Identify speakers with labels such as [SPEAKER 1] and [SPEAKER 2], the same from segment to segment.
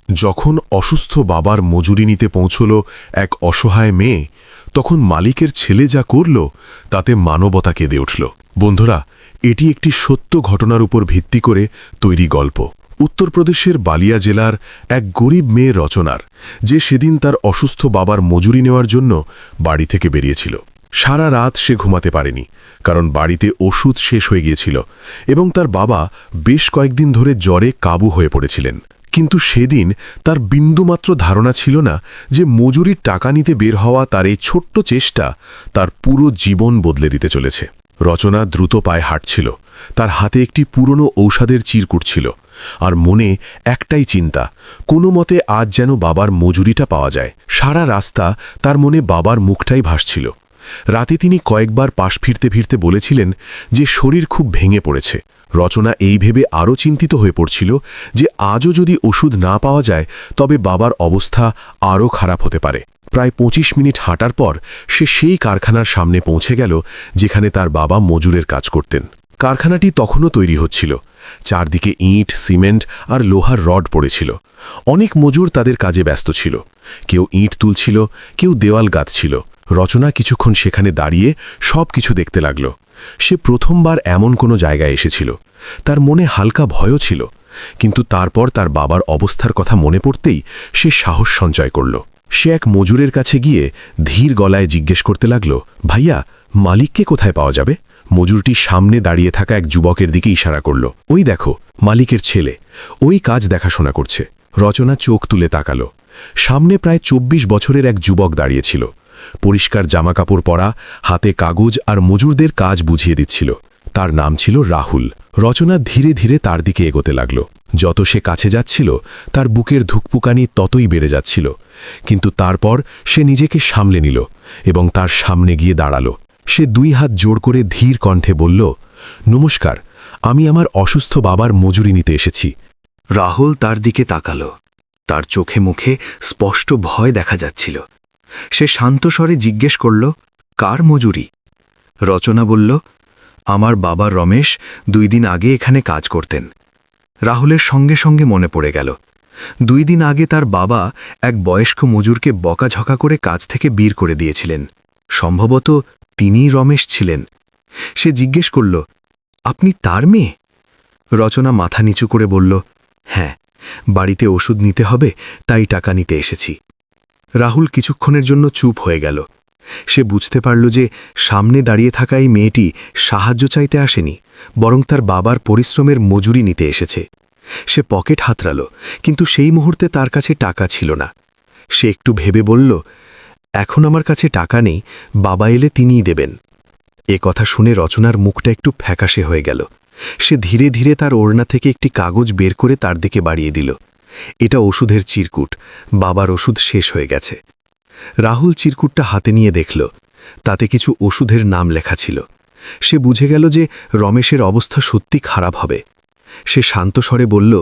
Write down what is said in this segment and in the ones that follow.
[SPEAKER 1] যখন অসুস্থ বাবার মজুরি নিতে পৌঁছল এক অসহায় মেয়ে, তখন মালিকের ছেলে যা করল তাতে মানবতা কেঁদে উঠল। বন্ধুরা, এটি একটি সত্য ঘটনার উপর ভিত্তি করে তৈরি গল্প। উত্তরপ্রদেশের বালিয়া জেলার এক গরিব মেয়ে রচনার, যে সেদিন তার অসুস্থ বাবার মজুরি নেওয়ার জন্য বাড়ি থেকে বেরিয়েছিল। সারা রাত সে ঘুমাতে পারেনি, কারণ বাড়িতে ওষুধ শেষ হয়ে গিয়েছিল এবং তার বাবা বেশ কয়েকদিন ধরে জ্বরে কাবু হয়ে পড়েছিলেন। কিন্তু সেদিন তার বিন্দুমাত্র ধারণা ছিল না যে মজুরির টাকা নিতে বের হওয়া তার এই ছোট্ট চেষ্টা তার পুরো জীবন বদলে দিতে চলেছে। রচনা দ্রুত পায়ে হাঁটছিল, তার হাতে একটি পুরনো ঔষধের চিরকুট ছিল, আর মনে একটাই চিন্তা, কোনো মতে আজ যেন বাবার মজুরিটা পাওয়া যায়। সারা রাস্তা তার মনে বাবার মুখটাই ভাসছিল। রাতে তিনি কয়েকবার পাশ ফিরতে ফিরতে বলেছিলেন যে শরীর খুব ভেঙে পড়েছে। রচনা এই ভেবে আরও চিন্তিত হয়ে পড়ছিল যে আজও যদি ওষুধ না পাওয়া যায় তবে বাবার অবস্থা আরও খারাপ হতে পারে। প্রায় ২৫ মিনিট হাঁটার পর সে সেই কারখানার সামনে পৌঁছে গেল যেখানে তার বাবা মজুরের কাজ করতেন। কারখানাটি তখনও তৈরি হচ্ছিল। চারদিকে ইট, সিমেন্ট আর লোহার রড পড়েছিল। অনেক মজুর তাদের কাজে ব্যস্ত ছিল। কেউ ইট তুলছিল, কেউ দেওয়াল গাঁথছিল। রচনা কিছুক্ষণ সেখানে দাঁড়িয়ে সব কিছু দেখতে লাগল। সে প্রথমবার এমন কোনো জায়গায় এসেছিল। তার মনে হালকা ভয়ও ছিল, কিন্তু তারপর তার বাবার অবস্থার কথা মনে পড়তেই সে সাহস সঞ্চয় করল। সে এক মজুরের কাছে গিয়ে ধীর গলায় জিজ্ঞেস করতে লাগল, ভাইয়া, মালিককে কোথায় পাওয়া যাবে? মজুরটি সামনে দাঁড়িয়ে থাকা এক যুবকের দিকে ইশারা করল। ওই দেখো, মালিকের ছেলে, ওই কাজ দেখাশোনা করছে। রচনা চোখ তুলে তাকাল। সামনে প্রায় ২৪ বছরের এক যুবক দাঁড়িয়েছিল। পরিষ্কার জামাকাপড় পরা, হাতে কাগজ আর মজুরদের কাজ বুঝিয়ে দিচ্ছিল। তার নাম ছিল রাহুল। রচনা ধীরে ধীরে তার দিকে এগোতে লাগল। যত সে কাছে যাচ্ছিল তার বুকের ধুকপুকানি ততই বেড়ে যাচ্ছিল, কিন্তু তারপর সে নিজেকে সামলে নিল এবং তার সামনে গিয়ে দাঁড়াল। সে ২ হাত জোড় করে ধীর কণ্ঠে বলল, নমস্কার, আমি আমার অসুস্থ বাবার মজুরি নিতে এসেছি।
[SPEAKER 2] রাহুল তার দিকে তাকাল। তার চোখে মুখে স্পষ্ট ভয় দেখা যাচ্ছিল। সে শান্ত স্বরে জিজ্ঞেস করল, কার মজুরি? রচনা বলল, আমার বাবা রমেশ ২ দিন আগে এখানে কাজ করতেন। রাহুলের সঙ্গে সঙ্গে মনে পড়ে গেল, ২ দিন আগে তার বাবা এক বয়স্ক মজুরকে বকাঝকা করে কাজ থেকে বের করে দিয়েছিলেন। সম্ভবত তিনিই রমেশ ছিলেন। সে জিজ্ঞেস করল, আপনি তার মেয়ে? রচনা মাথা নিচু করে বলল, হ্যাঁ, বাড়িতে ওষুধ নিতে হবে, তাই টাকা নিতে এসেছি। রাহুল কিছুক্ষণের জন্য চুপ হয়ে গেল। সে বুঝতে পারল যে সামনে দাঁড়িয়ে থাকা এই মেয়েটি সাহায্য চাইতে আসেনি, বরং তার বাবার পরিশ্রমের মজুরি নিতে এসেছে। সে পকেট হাতড়াল, কিন্তু সেই মুহূর্তে তার কাছে টাকা ছিল না। সে একটু ভেবে বলল, এখন আমার কাছে টাকা নেই, বাবা এলে তিনিই দেবেন। এ কথা শুনে রচনার মুখটা একটু ফ্যাকাশে হয়ে গেল। সে ধীরে ধীরে তার ওড়না থেকে একটি কাগজ বের করে তার দিকে বাড়িয়ে দিল। এটা ওষুধের চিরকুট, বাবার ওষুধ শেষ হয়ে গেছে। রাহুল চিরকুটটা হাতে নিয়ে দেখল, তাতে কিছু ওষুধের নাম লেখা ছিল। সে বুঝে গেল যে রমেশের অবস্থা সত্যি খারাপ হবে। সে শান্ত স্বরে বলল,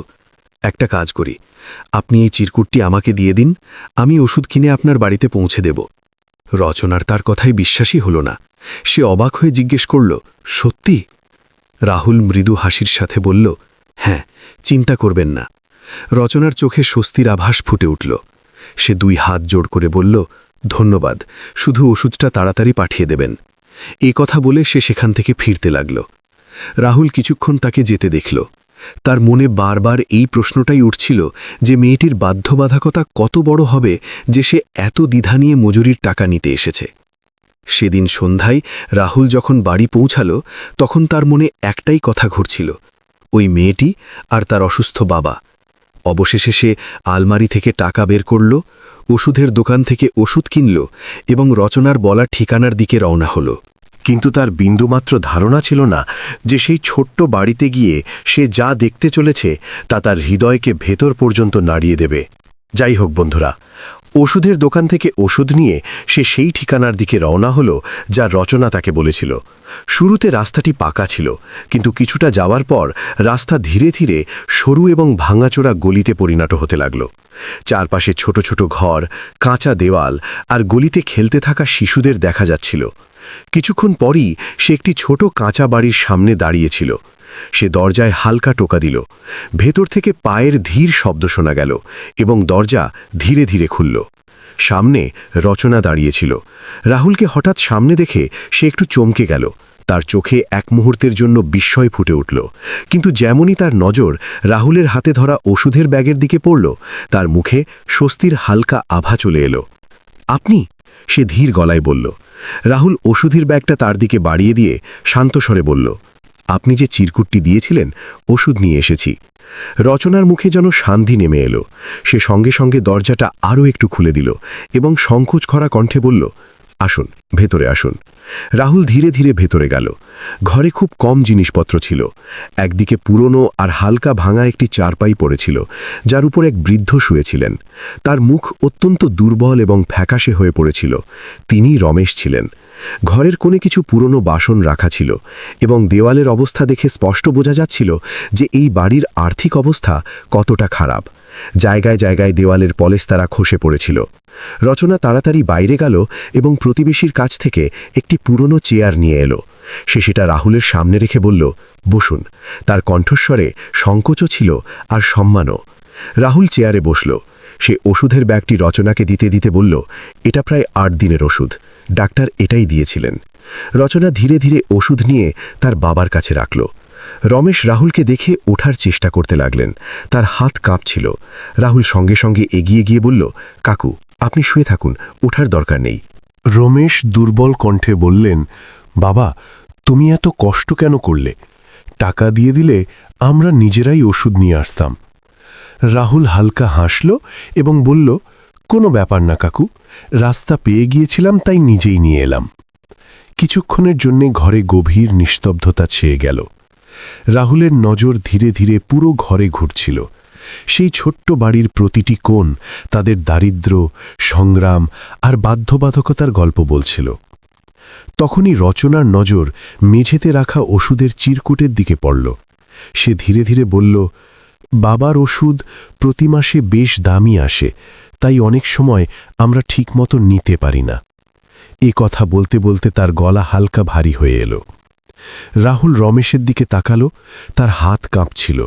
[SPEAKER 2] একটা কাজ করি, আপনি এই চিরকুটটি আমাকে দিয়ে দিন, আমি ওষুধ কিনে আপনার বাড়িতে পৌঁছে দেব। রচনার তার কথাই বিশ্বাসই হল না। সে অবাক হয়ে জিজ্ঞেস করল, সত্যি? রাহুল মৃদু হাসির সাথে বলল, হ্যাঁ, চিন্তা করবেন না। রচনার চোখে স্বস্তির আভাস ফুটে উঠল। সে ২ হাত জোড় করে বলল, ধন্যবাদ, শুধু ওষুধটা তাড়াতাড়ি পাঠিয়ে দেবেন। এ কথা বলে সে সেখান থেকে ফিরতে লাগল। রাহুল কিছুক্ষণ তাকে যেতে দেখল। তার মনে বারবার এই প্রশ্নটাই উঠছিল যে মেয়েটির বাধ্যবাধকতা কত বড় হবে যে সে এত দ্বিধা নিয়ে মজুরির টাকা নিতে এসেছে। সেদিন সন্ধ্যায় রাহুল যখন বাড়ি পৌঁছাল, তখন তার মনে একটাই কথা ঘুরছিল, ওই মেয়েটি আর তার অসুস্থ বাবা। অবশেষে সে আলমারি থেকে টাকা বের করল, ওষুধের দোকান থেকে ওষুধ কিনল এবং রচনার বলা ঠিকানার দিকে রওনা হল।
[SPEAKER 1] কিন্তু তার বিন্দুমাত্র ধারণা ছিল না যে সেই ছোট্ট বাড়িতে গিয়ে সে যা দেখতে চলেছে তা তার হৃদয়কে ভেতর পর্যন্ত নাড়িয়ে দেবে। যাই হোক বন্ধুরা, ওষুধের দোকান থেকে ওষুধ নিয়ে সে সেই ঠিকানার দিকে রওনা হলো যা রচনা তাকে বলেছিল। শুরুতে রাস্তাটি পাকা ছিল, কিন্তু কিছুটা যাওয়ার পর রাস্তা ধীরে ধীরে সরু এবং ভাঙাচোরা গলিতে পরিণত হতে লাগল। চারপাশে ছোট ছোট ঘর, কাঁচা দেওয়াল আর গলিতে খেলতে থাকা শিশুদের দেখা যাচ্ছিল। কিছুক্ষণ পরই সে একটি ছোট কাঁচা বাড়ির সামনে দাঁড়িয়েছিল।
[SPEAKER 2] সে দরজায় হালকা টোকা দিল। ভেতর থেকে পায়ের ধীর শব্দ শোনা গেল এবং দরজা ধীরে ধীরে খুলল। সামনে রচনা দাঁড়িয়েছিল। রাহুলকে হঠাৎ সামনে দেখে সে একটু চমকে গেল। তার চোখে এক মুহূর্তের জন্য বিস্ময় ফুটে উঠল, কিন্তু যেমনই তার নজর রাহুলের হাতে ধরা ওষুধের ব্যাগের দিকে পড়ল, তার মুখে স্বস্তির হালকা আভা চলে এলো। আপনি? সে ধীর গলায় বলল। রাহুল ওষুধের ব্যাগটা তার দিকে বাড়িয়ে দিয়ে শান্ত স্বরে বলল, আপনি যে চিরকুটটি দিয়েছিলেন, ওষুধ নিয়ে এসেছি। রচনার মুখে যেন শান্তি নেমে এলো। সে সঙ্গে সঙ্গে দরজাটা আরও একটু খুলে দিল এবং সংকোচ করা কণ্ঠে বলল, আসুন, ভেতরে আসুন। রাহুল ধীরে ধীরে ভেতরে গেল। ঘরে খুব কম জিনিসপত্র ছিল। একদিকে পুরনো আর হালকা ভাঙা একটি চারপাই পড়েছিল, যার উপর এক বৃদ্ধ শুয়েছিলেন। তার মুখ অত্যন্ত দুর্বল এবং ফ্যাকাশে হয়ে পড়েছিল। তিনি রমেশ ছিলেন। ঘরের কোণে কিছু পুরনো বাসন রাখা ছিল এবং দেওয়ালের অবস্থা দেখে স্পষ্ট বোঝা যাচ্ছিল যে এই বাড়ির আর্থিক অবস্থা কতটা খারাপ। জায়গায় জায়গায় দেওয়ালের পলেস্তারা খসে পড়েছিল। রচনা তাড়াতাড়ি বাইরে গেল এবং প্রতিবেশীর কাছ থেকে একটি পুরনো চেয়ার নিয়ে এলো। সে সেটা রাহুলের সামনে রেখে বলল, বসুন। তার কণ্ঠস্বরে সংকোচও ছিল আর সম্মানও। রাহুল চেয়ারে বসল। সে ওষুধের ব্যাগটি রচনাকে দিতে দিতে বলল, এটা প্রায় 8 দিনের ওষুধ। ডাক্তার এটাই দিয়েছিলেন। রচনা ধীরে ধীরে ওষুধ নিয়ে তার বাবার কাছে রাখল। রমেশ রাহুলকে দেখে ওঠার চেষ্টা করতে লাগলেন। তার হাত কাঁপছিল। রাহুল সঙ্গে সঙ্গে এগিয়ে গিয়ে বলল, কাকু, আপনি শুয়ে থাকুন, ওঠার দরকার নেই।
[SPEAKER 1] রমেশ দুর্বল কণ্ঠে বললেন, বাবা, তুমি এত কষ্ট কেন করলে? টাকা দিয়ে দিলে আমরা নিজেরাই ওষুধ নিয়ে আসতাম। রাহুল হালকা হাসল এবং বলল, কোনো ব্যাপার না কাকু, রাস্তা পেয়ে গিয়েছিলাম তাই নিজেই নিয়ে এলাম। কিছুক্ষণের জন্যে ঘরে গভীর নিস্তব্ধতা ছেয়ে গেল। রাহুলের নজর ধীরে ধীরে পুরো ঘরে ঘুরছিল। সেই ছোট্ট বাড়ির প্রতিটি কোণ তাদের দারিদ্র্য, সংগ্রাম আর বাধ্যবাধকতার গল্প বলছিল। তখনই রচনার নজর মেঝেতে রাখা ওষুধের চিরকুটের দিকে পড়ল। সে ধীরে ধীরে বলল, বাবার ওষুধ প্রতি মাসে বেশ দামি আসে, তাই অনেক সময় আমরা ঠিকমতো নিতে পারি না। এ কথা বলতে বলতে তার গলা হালকা ভারী হয়ে এলো। রাহুল রমেশের দিকে তাকালো। তার হাত কাঁপছিল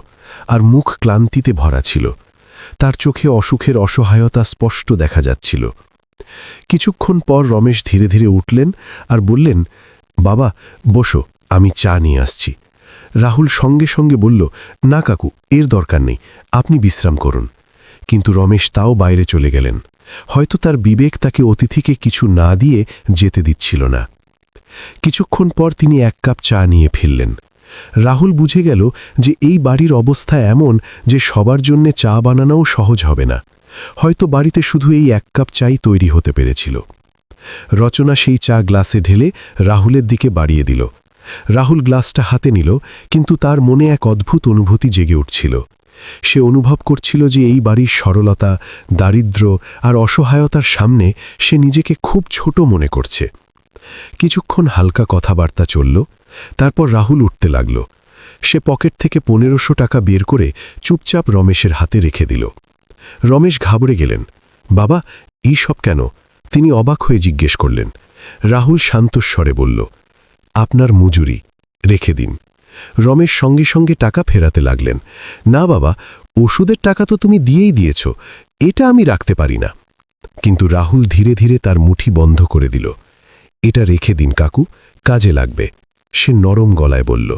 [SPEAKER 1] আর মুখ ক্লান্তিতে ভরা ছিল। তার চোখে অসুখের অসহায়তা স্পষ্ট দেখা যাচ্ছিল। কিছুক্ষণ পর রমেশ ধীরে ধীরে উঠলেন আর বললেন, বাবা, বসো, আমি চা নিয়ে আসছি। রাহুল সঙ্গে সঙ্গে বলল, না কাকু, এর দরকার নেই, আপনি বিশ্রাম করুন। কিন্তু রমেশ তাও বাইরে চলে গেলেন। হয়তো তার বিবেক তাকে অতিথিকে কিছু না দিয়ে যেতে দিচ্ছিল না। কিছুক্ষণ পর তিনি 1 কাপ চা নিয়ে ফিরলেন। রাহুল বুঝে গেল যে এই বাড়ির অবস্থা এমন যে সবার জন্যে চা বানানোও সহজ হবে না। হয়তো বাড়িতে শুধু এই 1 কাপ চাই তৈরি হতে পেরেছিল। রচনা সেই চা গ্লাসে ঢেলে রাহুলের দিকে বাড়িয়ে দিল। রাহুল গ্লাসটা হাতে নিল, কিন্তু তার মনে এক অদ্ভুত অনুভূতি জেগে উঠছিল। সে অনুভব করছিল যে এই বাড়ির সরলতা, দারিদ্র্য আর অসহায়তার সামনে সে নিজেকে খুব ছোট মনে করছে। কিছুক্ষণ হালকা কথাবার্তা চলল। তারপর রাহুল উঠতে লাগল। সে পকেট থেকে 1500 টাকা বের করে চুপচাপ রমেশের হাতে রেখে দিল। রমেশ ঘাবড়ে গেলেন। বাবা, এই সব কেন? তিনি অবাক হয়ে জিজ্ঞেস করলেন। রাহুল শান্তস্বরে বলল, আপনার মজুরি, রেখে দিন। রমেশ সঙ্গে সঙ্গে টাকা ফেরাতে লাগলেন। না বাবা, ওষুধের টাকা তো তুমি দিয়েই দিয়েছ, এটা আমি রাখতে পারি না। কিন্তু রাহুল ধীরে ধীরে তার মুঠি বন্ধ করে দিল। এটা রেখে দিন কাকু, কাজে লাগবে, সে নরম গলায় বলল।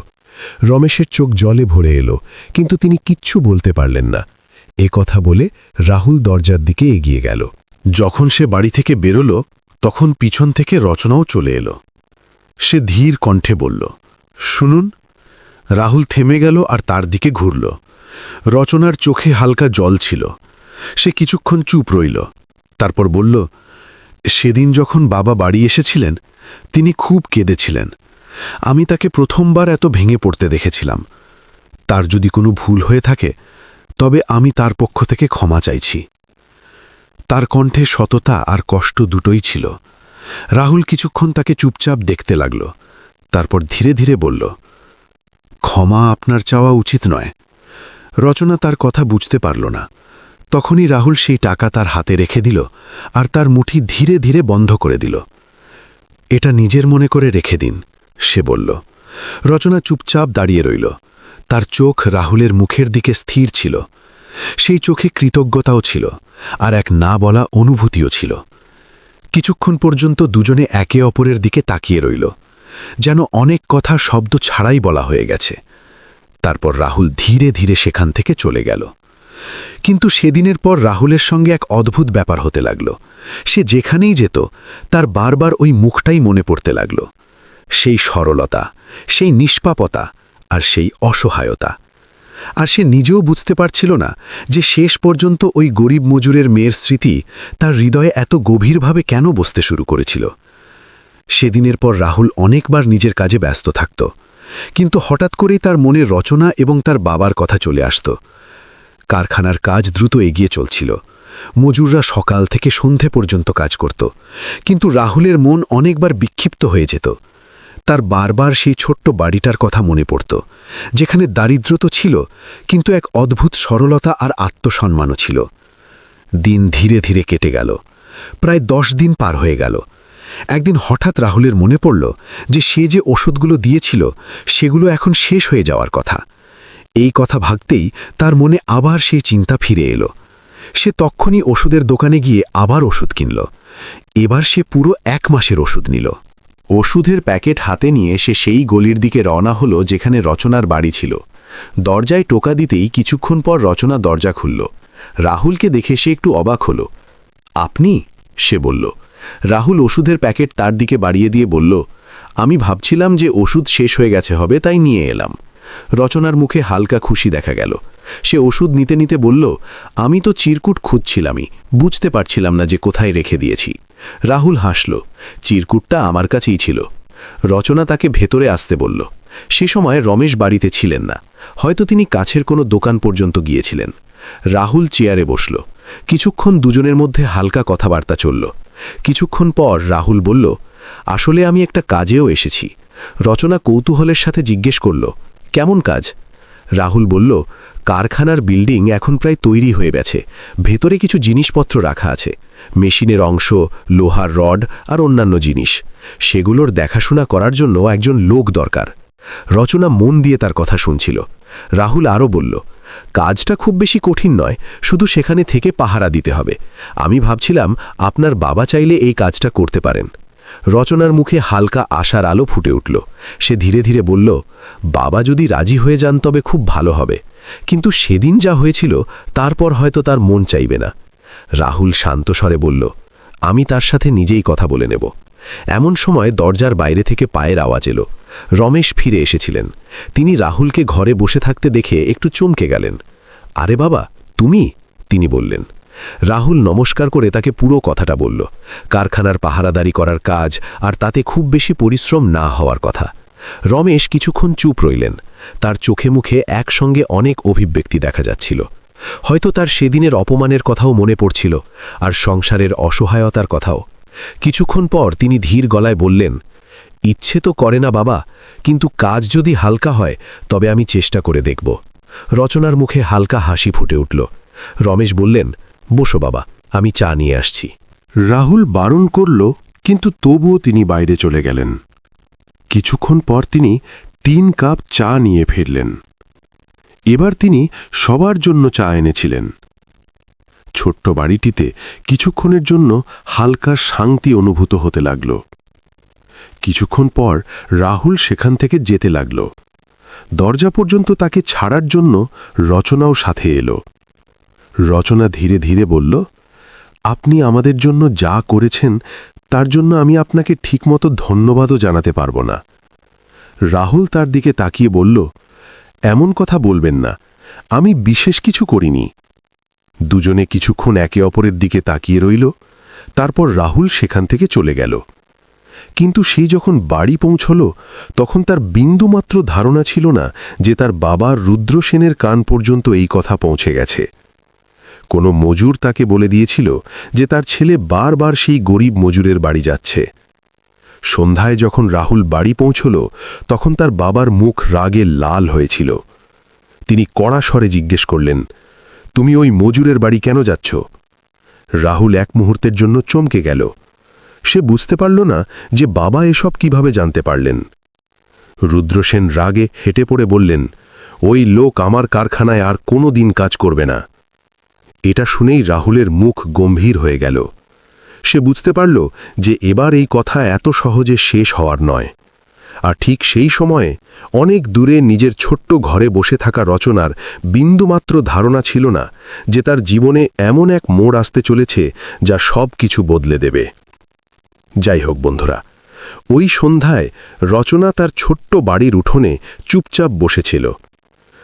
[SPEAKER 1] রমেশের চোখ জলে ভরে এলো, কিন্তু তিনি কিচ্ছু বলতে পারলেন না। এ কথা বলে রাহুল দরজার দিকে এগিয়ে গেল। যখন সে বাড়ি থেকে বেরোল, তখন পিছন থেকে রচনাও চলে এলো। সে ধীর কণ্ঠে বলল, শুনুন। রাহুল থেমে গেল আর তার দিকে ঘুরল। রচনার চোখে হালকা জল ছিল। সে কিছুক্ষণ চুপ রইল। তারপর বলল, সেদিন যখন বাবা বাড়ি এসেছিলেন, তিনি খুব কেঁদেছিলেন। আমি তাকে প্রথমবার এত ভেঙে পড়তে দেখেছিলাম। তার যদি কোনো ভুল হয়ে থাকে, তবে আমি তার পক্ষ থেকে ক্ষমা চাইছি। তার কণ্ঠে সততা আর কষ্ট দুটোই ছিল। রাহুল কিছুক্ষণ তাকে চুপচাপ দেখতে লাগল। তারপর ধীরে ধীরে বলল, ক্ষমা আপনার চাওয়া উচিত নয়। রচনা তার কথা বুঝতে পারল না। তখনই রাহুল সেই টাকা তার হাতে রেখে দিল আর তার মুঠি ধীরে ধীরে বন্ধ করে দিল। এটা নিজের মনে করে রেখে দিন, সে বলল। রচনা চুপচাপ দাঁড়িয়ে রইল। তার চোখ রাহুলের মুখের দিকে স্থির ছিল। সেই চোখে কৃতজ্ঞতাও ছিল, আর এক না বলা অনুভূতিও ছিল। কিছুক্ষণ পর্যন্ত দুজনে একে অপরের দিকে তাকিয়ে রইল, যেন অনেক কথা শব্দ ছাড়াই বলা হয়ে গেছে। তারপর রাহুল ধীরে ধীরে সেখান থেকে চলে গেল। কিন্তু সেদিনের পর রাহুলের সঙ্গে এক অদ্ভুত ব্যাপার হতে লাগল। সে যেখানেই যেত তার বারবার ওই মুখটাই মনে পড়তে লাগল। সেই সরলতা, সেই নিষ্পাপতা, আর সেই অসহায়তা। আর সে নিজেও বুঝতে পারছিল না যে শেষ পর্যন্ত ওই গরিব মজুরের মেয়ের স্মৃতি তার হৃদয়ে এত গভীরভাবে কেন বসতে শুরু করেছিল। সেদিনের পর রাহুল অনেকবার নিজের কাজে ব্যস্ত থাকত, কিন্তু হঠাৎ করেই তার মনে রচনা এবং তার বাবার কথা চলে আসত। কারখানার কাজ দ্রুত এগিয়ে চলছিল। মজুররা সকাল থেকে সন্ধে পর্যন্ত কাজ করত, কিন্তু রাহুলের মন অনেকবার বিক্ষিপ্ত হয়ে যেত। তার বারবার সেই ছোট্ট বাড়িটার কথা মনে পড়ত, যেখানে দারিদ্র তো ছিল, কিন্তু এক অদ্ভুত সরলতা আর আত্মসম্মানও ছিল। দিন ধীরে ধীরে কেটে গেল। প্রায় 10 দিন পার হয়ে গেল। একদিন হঠাৎ রাহুলের মনে পড়ল যে সে যে ওষুধগুলো দিয়েছিল সেগুলো এখন শেষ হয়ে যাওয়ার কথা। এই কথা ভাবতেই তার মনে আবার সেই চিন্তা ফিরে এলো। সে তক্ষুনি ওষুধের দোকানে গিয়ে আবার ওষুধ কিনল। এবার সে পুরো 1 মাসের ওষুধ নিল।
[SPEAKER 3] ওষুধের প্যাকেট হাতে নিয়ে সে সেই গলির দিকে রওনা হলো যেখানে রচনার বাড়ি ছিল। দরজায় টোকা দিতেই কিছুক্ষণ পর রচনা দরজা খুলল। রাহুলকে দেখে সে একটু অবাক হল। আপনি? সে বলল। রাহুল ওষুধের প্যাকেট তার দিকে বাড়িয়ে দিয়ে বলল, আমি ভাবছিলাম যে ওষুধ শেষ হয়ে গেছে হবে, তাই নিয়ে এলাম। রচনার মুখে হালকা খুশি দেখা গেল। সে ওষুধ নিতে নিতে বলল, আমি তো চিরকুট খুঁজছিলামই, বুঝতে পারছিলাম না যে কোথায় রেখে দিয়েছি। রাহুল হাসল। চিরকুটটা আমার কাছেই ছিল। রচনা তাকে ভেতরে আসতে বলল। সে সময় রমেশ বাড়িতে ছিলেন না, হয়তো তিনি কাছের কোনো দোকান পর্যন্ত গিয়েছিলেন। রাহুল চেয়ারে বসল। কিছুক্ষণ দুজনের মধ্যে হালকা কথাবার্তা চলল। কিছুক্ষণ পর রাহুল বলল, আসলে আমি একটা কাজেও এসেছি। রচনা কৌতূহলের সাথে জিজ্ঞেস করল, কেমন কাজ? রাহুল বলল, কারখানার বিল্ডিং এখন প্রায় তৈরি হয়ে গেছে। ভেতরে কিছু জিনিসপত্র রাখা আছে, মেশিনের অংশ, লোহার রড আর অন্যান্য জিনিস। সেগুলোর দেখাশোনা করার জন্য একজন লোক দরকার। রচনা মন দিয়ে তার কথা শুনছিল। রাহুল আরও বলল, কাজটা খুব বেশি কঠিন নয়, শুধু সেখানে থেকে পাহারা দিতে হবে। আমি ভাবছিলাম আপনার বাবা চাইলে এই কাজটা করতে পারেন। রচনার মুখে হালকা আশার আলো ফুটে উঠল। সে ধীরে ধীরে বলল, বাবা যদি রাজি হয়ে যান তবে খুব ভালো হবে, কিন্তু সেদিন যা হয়েছিল তারপর হয়তো তার মন চাইবে না। রাহুল শান্ত স্বরে বলল, আমি তার সাথে নিজেই কথা বলে নেব। এমন সময় দরজার বাইরে থেকে পায়ের আওয়াজ এলো। রমেশ ফিরে এসেছিলেন। তিনি রাহুলকে ঘরে বসে থাকতে দেখে একটু চমকে গেলেন। আরে বাবা, তুমি? তিনি বললেন। রাহুল নমস্কার করে তাকে পুরো কথাটা বলল। কারখানার পাহারাদারি করার কাজ, আর তাতে খুব বেশি পরিশ্রম না হওয়ার কথা। রমেশ কিছুক্ষণ চুপ রইলেন। তার চোখে মুখে একসঙ্গে অনেক অভিব্যক্তি দেখা যাচ্ছিল। হয়তো তার সেদিনের অপমানের কথাও মনে পড়ছিল, আর সংসারের অসহায়তার কথাও। কিছুক্ষণ পর তিনি ধীর গলায় বললেন, ইচ্ছে তো করে না বাবা, কিন্তু কাজ যদি হালকা হয় তবে আমি চেষ্টা করে দেখব। রচনার মুখে হালকা হাসি ফুটে উঠল। রমেশ বললেন, বসো বাবা, আমি চা নিয়ে আসছি।
[SPEAKER 1] রাহুল বারণ করল, কিন্তু তবুও তিনি বাইরে চলে গেলেন। কিছুক্ষণ পর তিনি 3 কাপ চা নিয়ে ফিরলেন। এবার তিনি সবার জন্য চা এনেছিলেন। ছোট্ট বাড়িটিতে কিছুক্ষণের জন্য হালকা শান্তি অনুভূত হতে লাগল। কিছুক্ষণ পর রাহুল সেখান থেকে যেতে লাগল। দরজা পর্যন্ত তাকে ছাড়ার জন্য রচনাও সাথে এলো। রচনা ধীরে ধীরে বলল, আপনি আমাদের জন্য যা করেছেন তার জন্য আমি আপনাকে ঠিকমতো ধন্যবাদও জানাতে পারব না। রাহুল তার দিকে তাকিয়ে বলল, এমন কথা বলবেন না, আমি বিশেষ কিছু করিনি। দুজনে কিছুক্ষণ একে অপরের দিকে তাকিয়ে রইল। তারপর রাহুল সেখান থেকে চলে গেল। কিন্তু সে যখন বাড়ি পৌঁছল তখন তার বিন্দুমাত্র ধারণা ছিল না যে তার বাবা রুদ্রসেনের কান পর্যন্ত এই কথা পৌঁছে গেছে। কোনো মজুর তাকে বলে দিয়েছিল যে তার ছেলে বারবার সেই গরিব মজুরের বাড়ি যাচ্ছে। সন্ধ্যায় যখন রাহুল বাড়ি পৌঁছল তখন তার বাবার মুখ রাগে লাল হয়েছিল। তিনি কড়া স্বরে জিজ্ঞেস করলেন, তুমি ওই মজুরের বাড়ি কেন যাচ্ছ? রাহুল এক মুহূর্তের জন্য চমকে গেল। সে বুঝতে পারল না যে বাবা এসব কিভাবে জানতে পারলেন। রুদ্রসেন রাগে হেঁটে পড়ে বললেন, ওই লোক আমার কারখানায় আর কোনো দিন কাজ করবে না। এটা শুনেই রাহুলের মুখ গম্ভীর হয়ে গেল। সে বুঝতে পারল যে এবার এই কথা এত সহজে শেষ হওয়ার নয়। আর ঠিক সেই সময়ে অনেক দূরে নিজের ছোট্ট ঘরে বসে থাকা রচনার বিন্দুমাত্র ধারণা ছিল না যে তার জীবনে এমন এক মোড় আসতে চলেছে যা সব কিছু বদলে দেবে। যাই হোক বন্ধুরা, ওই সন্ধ্যায় রচনা তার ছোট্ট বাড়ির উঠোনে চুপচাপ বসেছিল।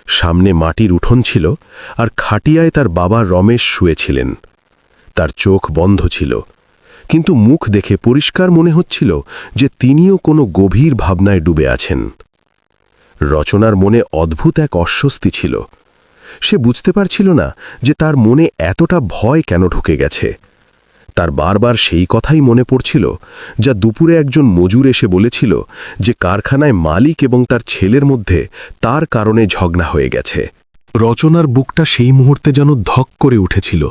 [SPEAKER 1] সামনে মাটির উঠোন ছিল আর খাটিয়ায় তার বাবা রমেশ শুয়েছিলেন। তার চোখ বন্ধ ছিল, কিন্তু মুখ দেখে পরিষ্কার মনে হচ্ছিল যে তিনিও কোনো গভীর ভাবনায় ডুবে আছেন। রচনার মনে অদ্ভুত এক অস্বস্তি ছিল। সে বুঝতে পারছিল না যে তার মনে এতটা ভয় কেন ঢুকে গেছে। তার বারবার সেই কথাই মনে পড়ছিল যা দুপুরে একজন মজুর এসে বলেছিল যে কারখানায় মালিক এবং তার ছেলের মধ্যে তার কারণে ঝগড়া হয়ে গেছে। রচনার বুকটা সেই মুহূর্তে যেন ধক করে উঠেছিল।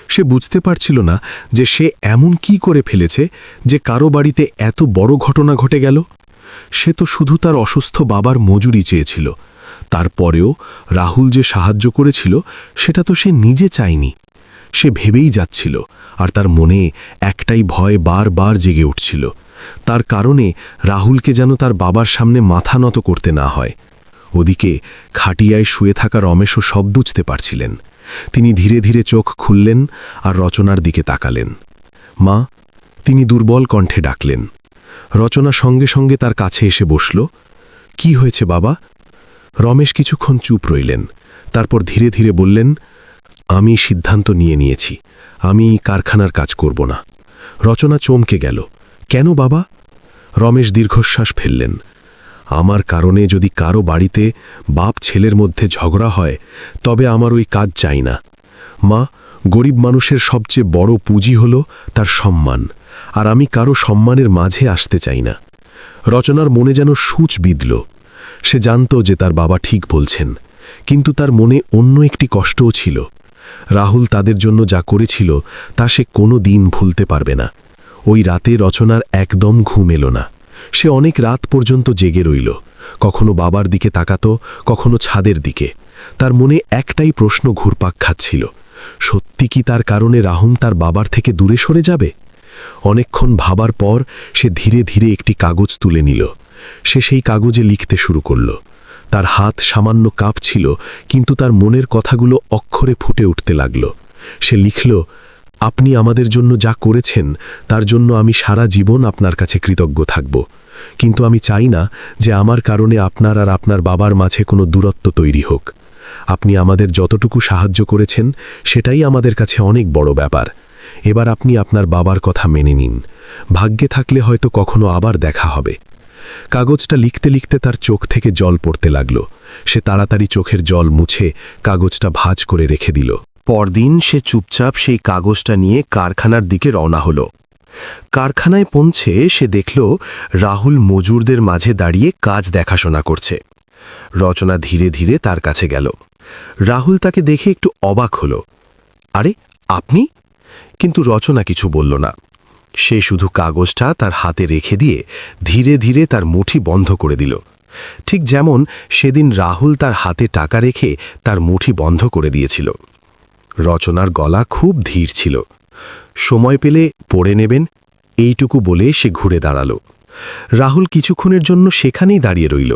[SPEAKER 1] সে বুঝতে পারছিল না যে সে এমন কি করে ফেলেছে যে কারো বাড়িতে এত বড় ঘটনা ঘটে গেল। সে তো শুধু তার অসুস্থ বাবার মজুরি চেয়েছিল। তারপরেও রাহুল যে সাহায্য করেছিল সেটা তো সে নিজে চায়নি। সে ভেবেই যাচ্ছিল, আর তার মনে একটাই ভয় বারবার জেগে উঠছিল। তার কারণে রাহুলকে যেন তার বাবার সামনে মাথা নত করতে না হয়। ওদিকে খাটিয়ায় শুয়ে থাকা রমেশও সব বুঝতে পারছিলেন। তিনি ধীরে ধীরে চোখ খুললেন আর রচনার দিকে তাকালেন। মা, তিনি দুর্বল কণ্ঠে ডাকলেন। রচনা সঙ্গে সঙ্গে তার কাছে এসে বসল। কি হয়েছে বাবা? রমেশ কিছুক্ষণ চুপ রইলেন, তারপর ধীরে ধীরে বললেন, আমি সিদ্ধান্ত নিয়েছি, আমি কারখানার কাজ করব না। রচনা চমকে গেল। কেন বাবা? রমেশ দীর্ঘশ্বাস ফেললেন। আমার কারণে যদি কারো বাড়িতে বাপ ছেলের মধ্যে ঝগড়া হয় তবে আমার ওই কাজ চাই না। মা, গরিব মানুষের সবচেয়ে বড় পুঁজি হল তার সম্মান, আর আমি কারো সম্মানের মাঝে আসতে চাই না। রচনার মনে যেন সূচ বিঁধল। সে জানত যে তার বাবা ঠিক বলছেন, কিন্তু তার মনে অন্য একটি কষ্টও ছিল। রাহুল তাদের জন্য যা করেছিল তা সে কোনো দিন ভুলতে পারবে না। ওই রাতে রচনার একদম ঘুম এলো না। সে অনেক রাত পর্যন্ত জেগে রইল, কখনো বাবার দিকে তাকাত, কখনো ছাদের দিকে। তার মনে একটাই প্রশ্ন ঘুরপাক খাচ্ছিল, সত্যি কি তার কারণে রাহুল তার বাবার থেকে দূরে সরে যাবে? অনেকক্ষণ ভাবার পর সে ধীরে ধীরে একটি কাগজ তুলে নিল। সে সেই কাগজে লিখতে শুরু করল। তার হাত সামান্য কাঁপছিল, কিন্তু তার মনের কথাগুলো অক্ষরে ফুটে উঠতে লাগল। সে লিখল, আপনি আমাদের জন্য যা করেছেন তার জন্য আমি সারা জীবন আপনার কাছে কৃতজ্ঞ থাকব, কিন্তু আমি চাই না যে আমার কারণে আপনার আর আপনার বাবার মাঝে কোনো দূরত্ব তৈরি হোক। আপনি আমাদের যতটুকু সাহায্য করেছেন সেটাই আমাদের কাছে অনেক বড় ব্যাপার। এবার আপনি আপনার বাবার কথা মেনে নিন। ভাগ্যে থাকলে হয়তো কখনো আবার দেখা হবে। কাগজটা লিখতে লিখতে তার চোখ থেকে জল পড়তে লাগল। সে তাড়াতাড়ি চোখের জল মুছে কাগজটা ভাঁজ করে রেখে দিল।
[SPEAKER 3] পরদিন সে চুপচাপ সেই কাগজটা নিয়ে কারখানার দিকে রওনা হল। কারখানায় পৌঁছে সে দেখল রাহুল মজুরদের মাঝে দাঁড়িয়ে কাজ দেখাশোনা করছে। রচনা ধীরে ধীরে তার কাছে গেল। রাহুল তাকে দেখে একটু অবাক হল। আরে, আপনি? কিন্তু রচনা কিছু বলল না। সে শুধু কাগজটা তার হাতে রেখে দিয়ে ধীরে ধীরে তার মুঠি বন্ধ করে দিল, ঠিক যেমন সেদিন রাহুল তার হাতে টাকা রেখে তার মুঠি বন্ধ করে দিয়েছিল। রচনার গলা খুব ধীর ছিল। সময় পেলে পড়ে নেবেন, এইটুকু বলে সে ঘুরে দাঁড়াল। রাহুল কিছুক্ষণের জন্য সেখানেই দাঁড়িয়ে রইল।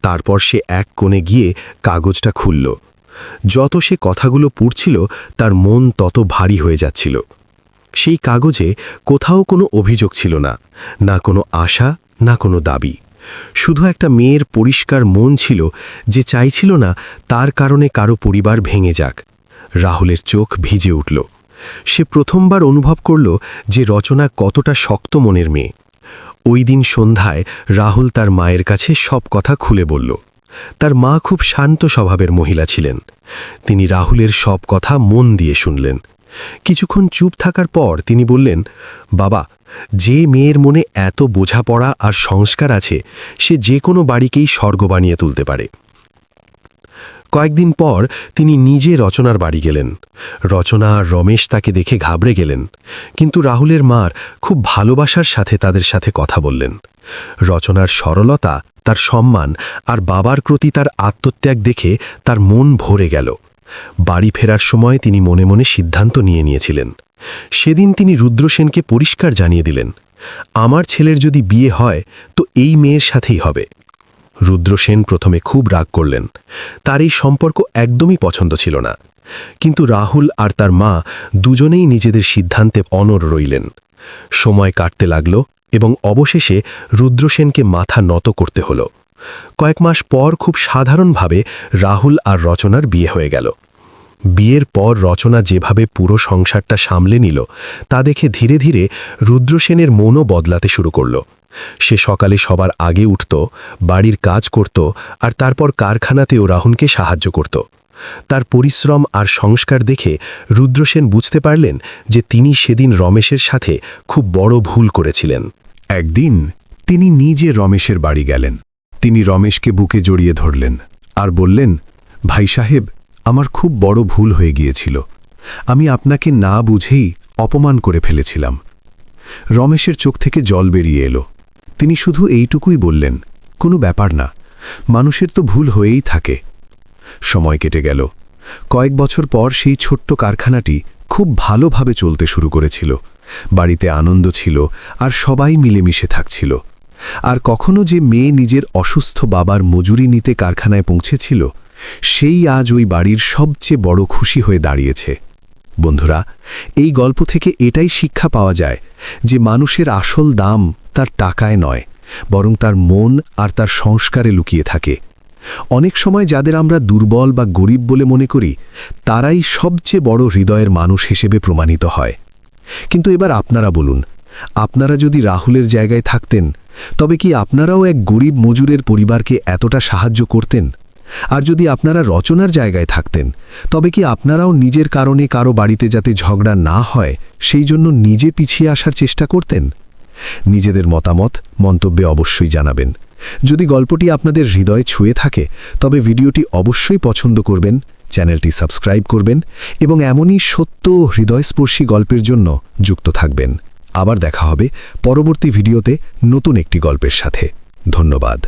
[SPEAKER 3] তারপর সে এক কোণে গিয়ে কাগজটা খুলল। যত সে কথাগুলো পড়ছিল তার মন তত ভারী হয়ে যাচ্ছিল। সেই কাগজে কোথাও কোনো অভিযোগ ছিল না, না কোনো আশা, না কোনো দাবি। শুধু একটা মেয়ের পরিষ্কার মন ছিল যে চাইছিল না তার কারণে কারো পরিবার ভেঙে যাক। রাহুলের চোখ ভিজে উঠল। সে প্রথমবার অনুভব করল যে রচনা কতটা শক্ত মনের মেয়ে। ওই দিন সন্ধ্যায় রাহুল তার মায়ের কাছে সব কথা খুলে বলল। তার মা খুব শান্ত স্বভাবের মহিলা ছিলেন। তিনি রাহুলের সব কথা মন দিয়ে শুনলেন। কিছুক্ষণ চুপ থাকার পর তিনি বললেন, বাবা, যে মেয়ের মনে এত বোঝাপড়া আর সংস্কার আছে সে যে কোনো বাড়িকেই স্বর্গ বানিয়ে তুলতে পারে। কয়েকদিন পর তিনি নিজে রচনার বাড়ি গেলেন। রচনা আর রমেশ তাকে দেখে ঘাবড়ে গেলেন, কিন্তু রাহুলের মার খুব ভালোবাসার সাথে তাদের সাথে কথা বললেন।
[SPEAKER 1] রচনার সরলতা, তার সম্মান আর বাবার প্রতি তার আত্মত্যাগ দেখে তার মন ভরে গেল। বাড়ি ফেরার সময় তিনি মনে মনে সিদ্ধান্ত নিয়েছিলেন। সেদিন তিনি রুদ্রসেনকে পরিষ্কার জানিয়ে দিলেন, আমার ছেলের যদি বিয়ে হয় তো এই মেয়ের সাথেই হবে। রুদ্রসেন প্রথমে খুব রাগ করলেন, তার এই সম্পর্ক একদমই পছন্দ ছিল না। কিন্তু রাহুল আর তার মা দুজনেই নিজেদের সিদ্ধান্তে অনড় রইলেন। সময় কাটতে লাগল এবং অবশেষে রুদ্রসেনকে মাথা নত করতে হল। কয়েক মাস পর খুব সাধারণভাবে রাহুল আর রচনার বিয়ে হয়ে গেল। বিয়ের পর রচনা যেভাবে পুরো সংসারটা সামলে নিল তা দেখে ধীরে ধীরে রুদ্রসেনের মনও বদলাতে শুরু করল। সে সকালে সবার আগে উঠত, বাড়ির কাজ করত আর তারপর কারখানাতেও রাহুলকে সাহায্য করত। তার পরিশ্রম আর সংস্কার দেখে রুদ্রসেন বুঝতে পারলেন যে তিনি সেদিন রমেশের সাথে খুব বড় ভুল করেছিলেন।
[SPEAKER 3] একদিন তিনি নিজে রমেশের বাড়ি গেলেন। তিনি রমেশকে বুকে জড়িয়ে ধরলেন আর বললেন, ভাই সাহেব, আমার খুব বড় ভুল হয়ে গিয়েছিল। আমি আপনাকে না বুঝেই অপমান করে ফেলেছিলাম। রমেশের চোখ থেকে জল বেরিয়ে এলো। তিনি শুধু এইটুকুই বললেন, কোনো ব্যাপার না, মানুষের তো ভুল হয়েই থাকে। সময় কেটে গেল। কয়েক বছর পর সেই ছোট্ট কারখানাটি খুব ভালোভাবে চলতে শুরু করেছিল। বাড়িতে আনন্দ ছিল আর সবাই মিলেমিশে থাকছিল। আর কখনো যে মেয়ে নিজের অসুস্থ বাবার মজুরি নিতে কারখানায় পৌঁছেছিল, সেই আজ ওই বাড়ির সবচেয়ে বড় খুশি হয়ে দাঁড়িয়েছে। বন্ধুরা, এই গল্প থেকে এটাই শিক্ষা পাওয়া যায় যে মানুষের আসল দাম তার টাকায় নয়, বরং তার মন আর তার সংস্কারে লুকিয়ে থাকে। অনেক সময় যাদের আমরা দুর্বল বা গরিব বলে মনে করি, তারাই সবচেয়ে বড় হৃদয়ের মানুষ হিসেবে প্রমাণিত হয়। কিন্তু এবার আপনারা বলুন, আপনারা যদি রাহুলের জায়গায় থাকতেন, তবে কি আপনারাও এক গরিব মজুরের পরিবারকে এতটা সাহায্য করতেন? আর যদি আপনারা রচনার জায়গায় থাকতেন, তবে কি আপনারাও নিজের কারণে কারো বাড়িতে যাতে ঝগড়া না হয় সেই জন্য নিজে পিছিয়ে আসার চেষ্টা করতেন? নিজেদের মতামত মন্তব্যে অবশ্যই জানাবেন। যদি গল্পটি আপনাদের হৃদয়ে ছুঁয়ে থাকে, তবে ভিডিওটি অবশ্যই পছন্দ করবেন, চ্যানেলটি সাবস্ক্রাইব করবেন এবং এমনই সত্য ও হৃদয়স্পর্শী গল্পের জন্য যুক্ত থাকবেন। আবার দেখা হবে পরবর্তী ভিডিওতে নতুন একটি গল্পের সাথে। ধন্যবাদ।